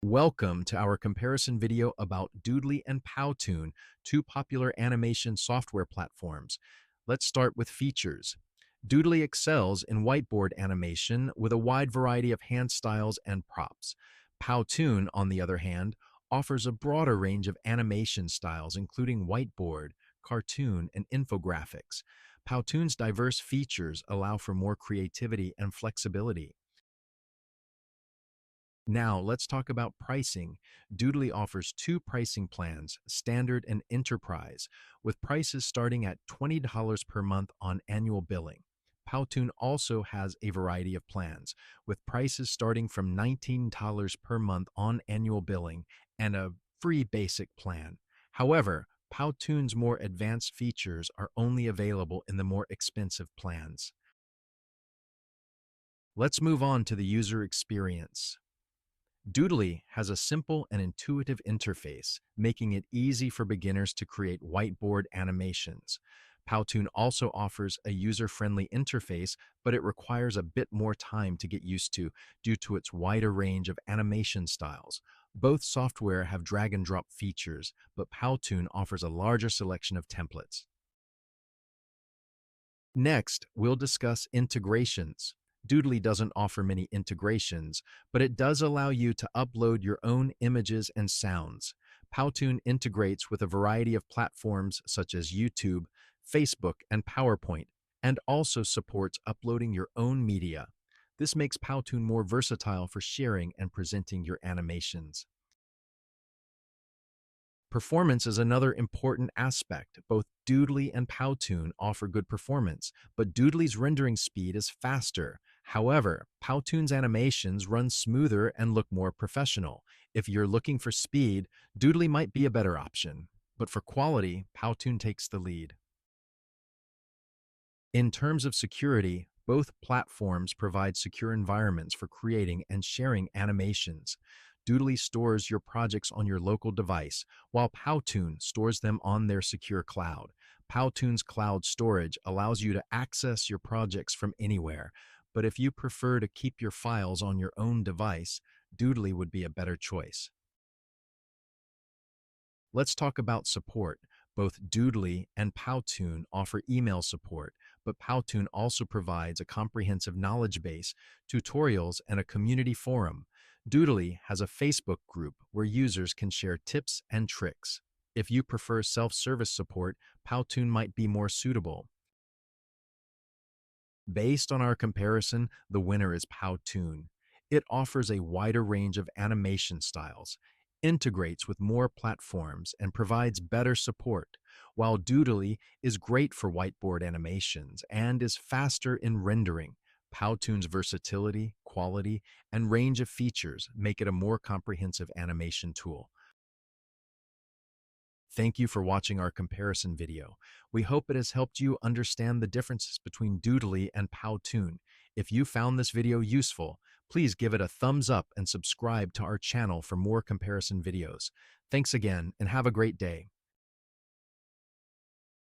Welcome to our comparison video about Doodly and Powtoon, two popular animation software platforms. Let's start with features. Doodly excels in whiteboard animation with a wide variety of hand styles and props. Powtoon, on the other hand, offers a broader range of animation styles, including whiteboard, cartoon, and infographics. Powtoon's diverse features allow for more creativity and flexibility. Now, let's talk about pricing. Doodly offers two pricing plans, Standard and Enterprise, with prices starting at $20 per month on annual billing. Powtoon also has a variety of plans, with prices starting from $19 per month on annual billing and a free basic plan. However, Powtoon's more advanced features are only available in the more expensive plans. Let's move on to the user experience. Doodly has a simple and intuitive interface, making it easy for beginners to create whiteboard animations. Powtoon also offers a user-friendly interface, but it requires a bit more time to get used to due to its wider range of animation styles. Both software have drag-and-drop features, but Powtoon offers a larger selection of templates. Next, we'll discuss integrations. Doodly doesn't offer many integrations, but it does allow you to upload your own images and sounds. Powtoon integrates with a variety of platforms such as YouTube, Facebook, and PowerPoint, and also supports uploading your own media. This makes Powtoon more versatile for sharing and presenting your animations. Performance is another important aspect. Both Doodly and Powtoon offer good performance, but Doodly's rendering speed is faster. However, Powtoon's animations run smoother and look more professional. If you're looking for speed, Doodly might be a better option, but for quality, Powtoon takes the lead. In terms of security, both platforms provide secure environments for creating and sharing animations. Doodly stores your projects on your local device, while Powtoon stores them on their secure cloud. Powtoon's cloud storage allows you to access your projects from anywhere, but if you prefer to keep your files on your own device, Doodly would be a better choice. Let's talk about support. Both Doodly and Powtoon offer email support, but Powtoon also provides a comprehensive knowledge base, tutorials, and a community forum. Doodly has a Facebook group where users can share tips and tricks. If you prefer self-service support, Powtoon might be more suitable. Based on our comparison, the winner is Powtoon. It offers a wider range of animation styles, integrates with more platforms, and provides better support, while Doodly is great for whiteboard animations and is faster in rendering. Powtoon's versatility, quality, and range of features make it a more comprehensive animation tool. Thank you for watching our comparison video. We hope it has helped you understand the differences between Doodly and Powtoon. If you found this video useful, please give it a thumbs up and subscribe to our channel for more comparison videos. Thanks again and have a great day.